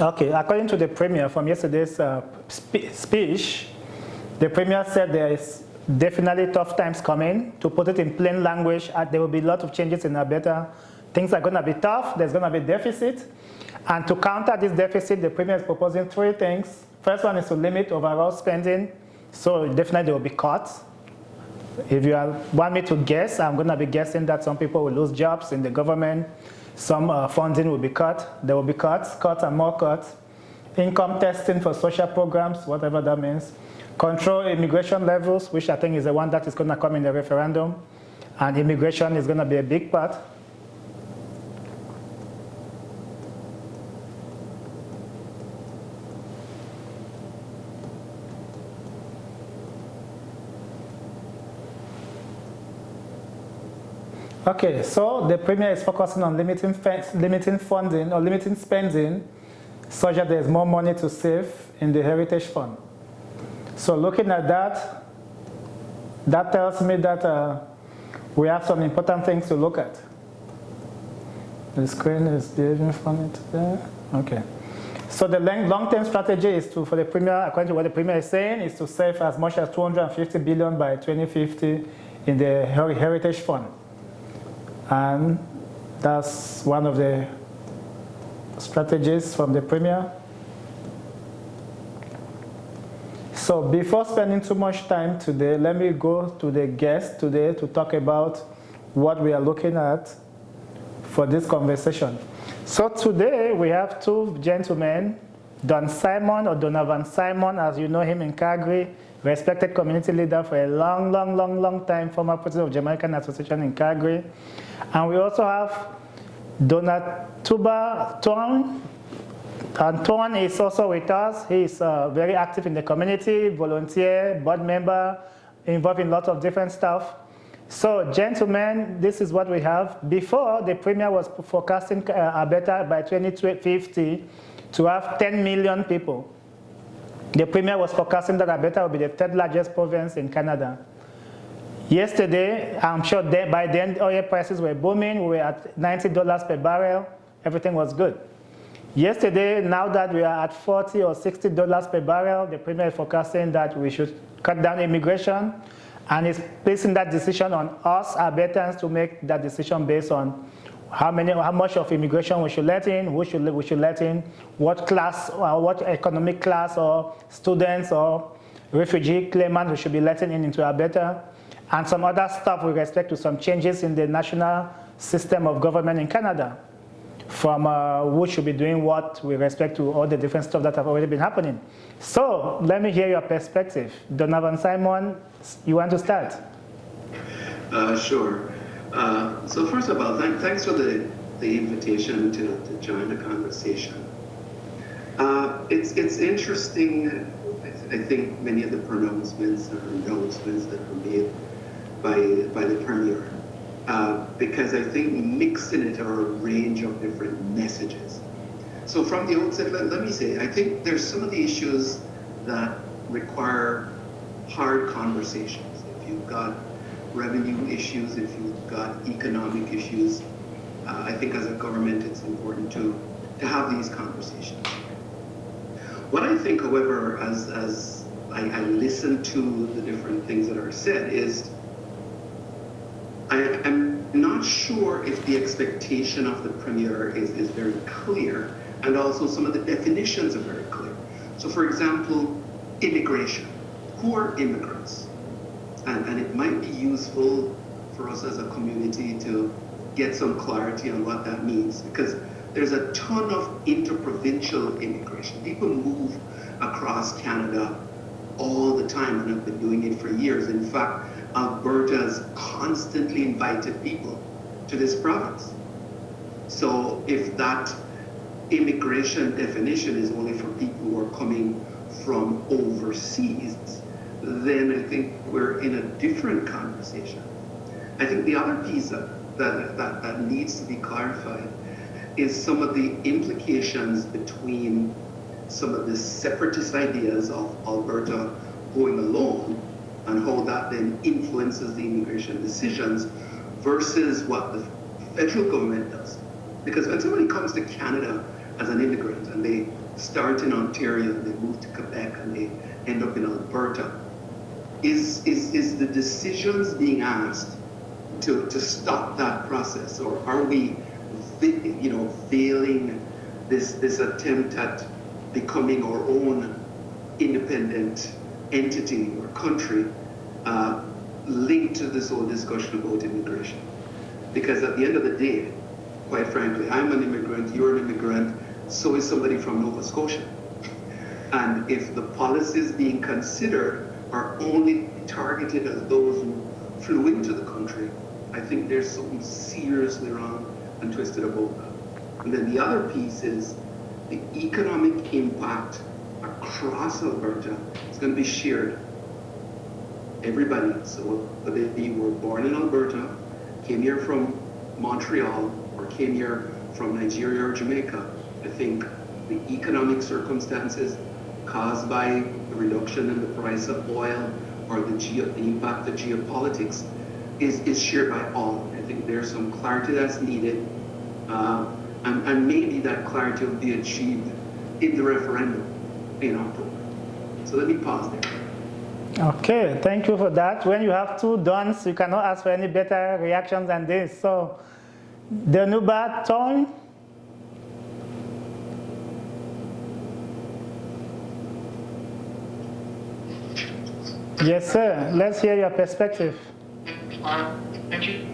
Okay, according to the Premier from yesterday's speech, the Premier said there is definitely tough times coming. To put it in plain language, there will be a lot of changes in Alberta. Things are going to be tough. There's going to be deficit. And to counter this deficit, the Premier is proposing 3 things. First one is to limit overall spending. So definitely there will be cuts. If you want me to guess, I'm going to be guessing that some people will lose jobs in the government. Some funding will be cut. There will be cuts and more cuts. Income testing for social programs, whatever that means. Control immigration levels, which I think is the one that is going to come in the referendum. And immigration is going to be a big part. Okay, so the Premier is focusing on limiting funding or limiting spending such that there's more money to save in the Heritage Fund. So looking at that, that tells me that we have some important things to look at. The screen is behaving funny today. Okay. So the long-term strategy is for the Premier, according to what the Premier is saying, is to save as much as $250 billion by 2050 in the Heritage Fund. And that's one of the strategies from the Premier. So before spending too much time today, let me go to the guest today to talk about what we are looking at for this conversation. So today we have 2 gentlemen, Donovan Simon, as you know him in Calgary, respected community leader for a long time, former president of Jamaican Association in Calgary. And we also have Donatuba Tuan. And Tuan is also with us. He is very active in the community, volunteer, board member, involved in lots of different stuff. So, gentlemen, this is what we have. Before, the Premier was forecasting Alberta by 2050 to have 10 million people. The Premier was forecasting that Alberta will be the 3rd largest province in Canada. Yesterday, I'm sure by then oil prices were booming. We were at $90 per barrel. Everything was good. Yesterday, now that we are at $40 or $60 per barrel, the Premier is forecasting that we should cut down immigration, and is placing that decision on us, Albertans, to make that decision based on how much of immigration we should let in, who we should let in, what class, or what economic class, or students, or refugee claimants we should be letting into Alberta, and some other stuff with respect to some changes in the national system of government in Canada, from who should be doing what with respect to all the different stuff that have already been happening. So let me hear your perspective. Donovan Simon, you want to start? Sure. So first of all, thanks for the invitation to join the conversation. It's interesting. I think many of the pronouncements or announcements that were made by the Premier, because I think mixing it are a range of different messages. So from the outset, let me say, I think there's some of the issues that require hard conversations. If you've got revenue issues, if you've got economic issues, I think as a government it's important to have these conversations. What I think, however, as I listen to the different things that are said, is I'm not sure if the expectation of the Premier is very clear, and also some of the definitions are very clear. So for example, immigration. Who are immigrants? And it might be useful for us as a community to get some clarity on what that means, because there's a ton of interprovincial immigration. People move across Canada all the time and have been doing it for years. In fact, Alberta has constantly invited people to this province. So if that immigration definition is only for people who are coming from overseas, then I think we're in a different conversation. I think the other piece that needs to be clarified is some of the implications between some of the separatist ideas of Alberta going alone and how that then influences the immigration decisions versus what the federal government does. Because when somebody comes to Canada as an immigrant and they start in Ontario and they move to Quebec and they end up in Alberta, is the decisions being asked to stop that process, or are we, veiling this attempt at becoming our own independent entity or country linked to this whole discussion about immigration? Because at the end of the day, quite frankly, I'm an immigrant, you're an immigrant, so is somebody from Nova Scotia. And if the policies being considered are only targeted at those who flew into the country, I think there's something seriously wrong and twisted about that. And then the other piece is the economic impact across Alberta is going to be shared. Everybody, so whether you were born in Alberta, came here from Montreal, or came here from Nigeria or Jamaica, I think the economic circumstances caused by the reduction in the price of oil or the impact of geopolitics is shared by all. I think there's some clarity that's needed, and maybe that clarity will be achieved in the referendum in October. So let me pause there. Okay, thank you for that. When you have two dons, you cannot ask for any better reactions than this. So, the Nuba Tone. Yes, sir. Let's hear your perspective. Thank you.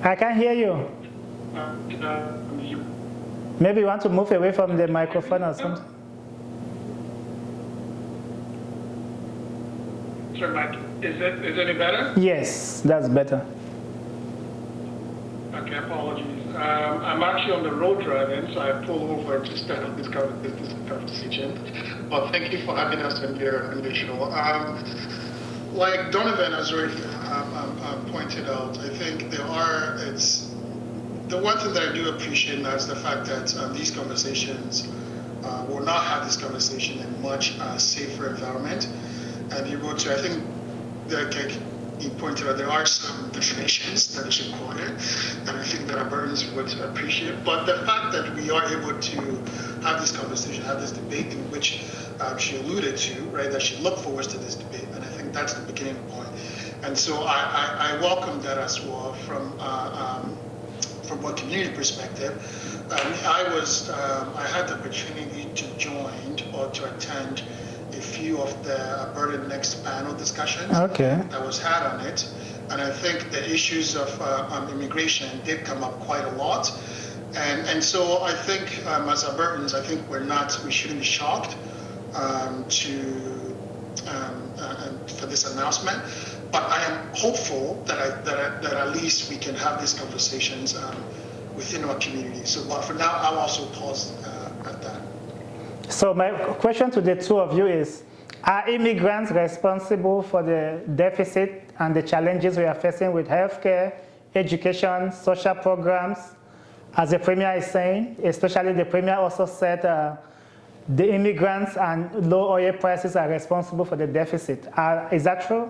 I can hear you. Maybe you want to move away from the microphone or something. Sir, Mike, is it any better? Yes, that's better. Okay, apologies. I'm actually on the road driving, so I pulled over to start up this conversation. But thank you for having us in here on the show. Like Donovan has already pointed out, I think the one thing that I do appreciate now is the fact that these conversations will not have this conversation in much safer environment. And you go to, I think, like he pointed out, there are some definitions that is required, and I think that Albertans would appreciate. But the fact that we are able to have this conversation, have this debate, in which she alluded to, right, that she looked forward to this debate, and I think that's the beginning point. And so I welcome that as well from one community perspective. I had the opportunity to join or to attend a few of the Alberta Next panel discussions that was had on it, and I think the issues of immigration did come up quite a lot, and so I think as Albertans, I think we shouldn't be shocked for this announcement, but I am hopeful that at least we can have these conversations within our community. So, but for now, I'll also pause at that. So my question to the two of you is, are immigrants responsible for the deficit and the challenges we are facing with healthcare, education, social programs? As the Premier is saying, especially the Premier also said the immigrants and low oil prices are responsible for the deficit. Is that true?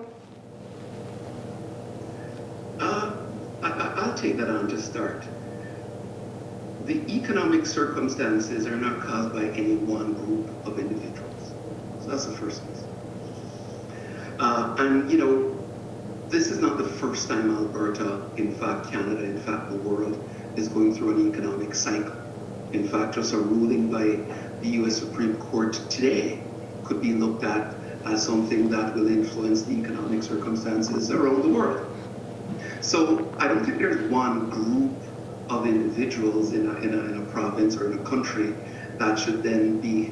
I'll take that on to start. The economic circumstances are not caused by any one group of individuals. So that's the first piece. And this is not the first time Alberta, in fact Canada, in fact the world, is going through an economic cycle. In fact, just a ruling by the US Supreme Court today could be looked at as something that will influence the economic circumstances around the world. So I don't think there's one group of individuals in a province or in a country that should then be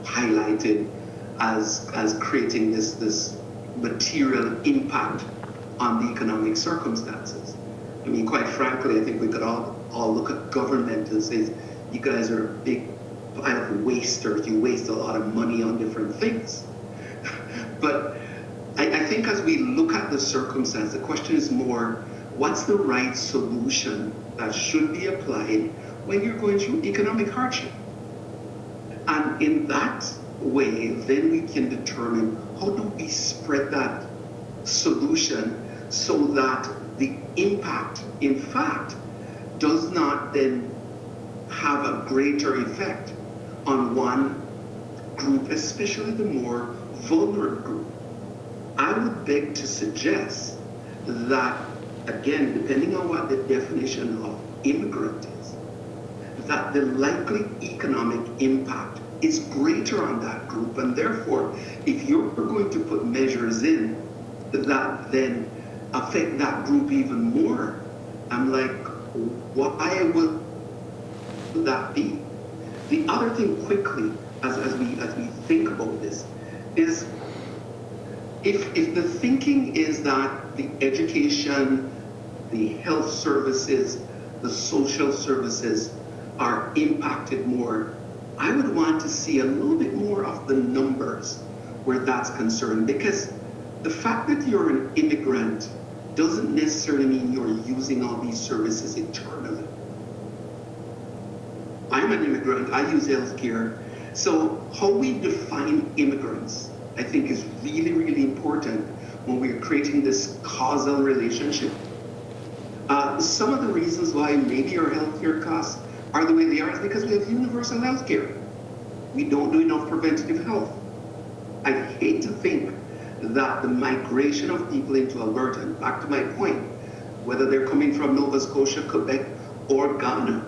highlighted as creating this material impact on the economic circumstances. I mean, quite frankly, I think we could all look at government and say, you guys are a big pile of wasters, you waste a lot of money on different things. But I think as we look at the circumstance, the question is more, what's the right solution that should be applied when you're going through economic hardship? And in that way, then we can determine how do we spread that solution so that the impact, in fact, does not then have a greater effect on one group, especially the more vulnerable group. I would beg to suggest that, again, depending on what the definition of immigrant is, that the likely economic impact is greater on that group, and therefore, if you're going to put measures in that then affect that group even more, I'm like, why would that be? The other thing quickly, as we think about this, is if the thinking is that the education, the health services, the social services are impacted more, I would want to see a little bit more of the numbers where that's concerned, because the fact that you're an immigrant doesn't necessarily mean you're using all these services internally. I'm an immigrant, I use healthcare. So how we define immigrants, I think, is really, really important when we're creating this causal relationship. Some of the reasons why maybe our healthcare costs are the way they are is because we have universal healthcare. We don't do enough preventative health. I hate to think that the migration of people into Alberta, and back to my point, whether they're coming from Nova Scotia, Quebec, or Ghana,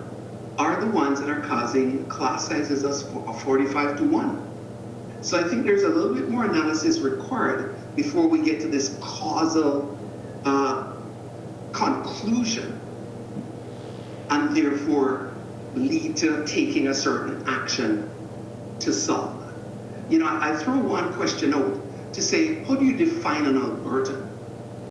are the ones that are causing class sizes of 45 to 1. So I think there's a little bit more analysis required before we get to this causal conclusion, and therefore lead to taking a certain action to solve that. You know, I throw one question out to say, how do you define an Albertan?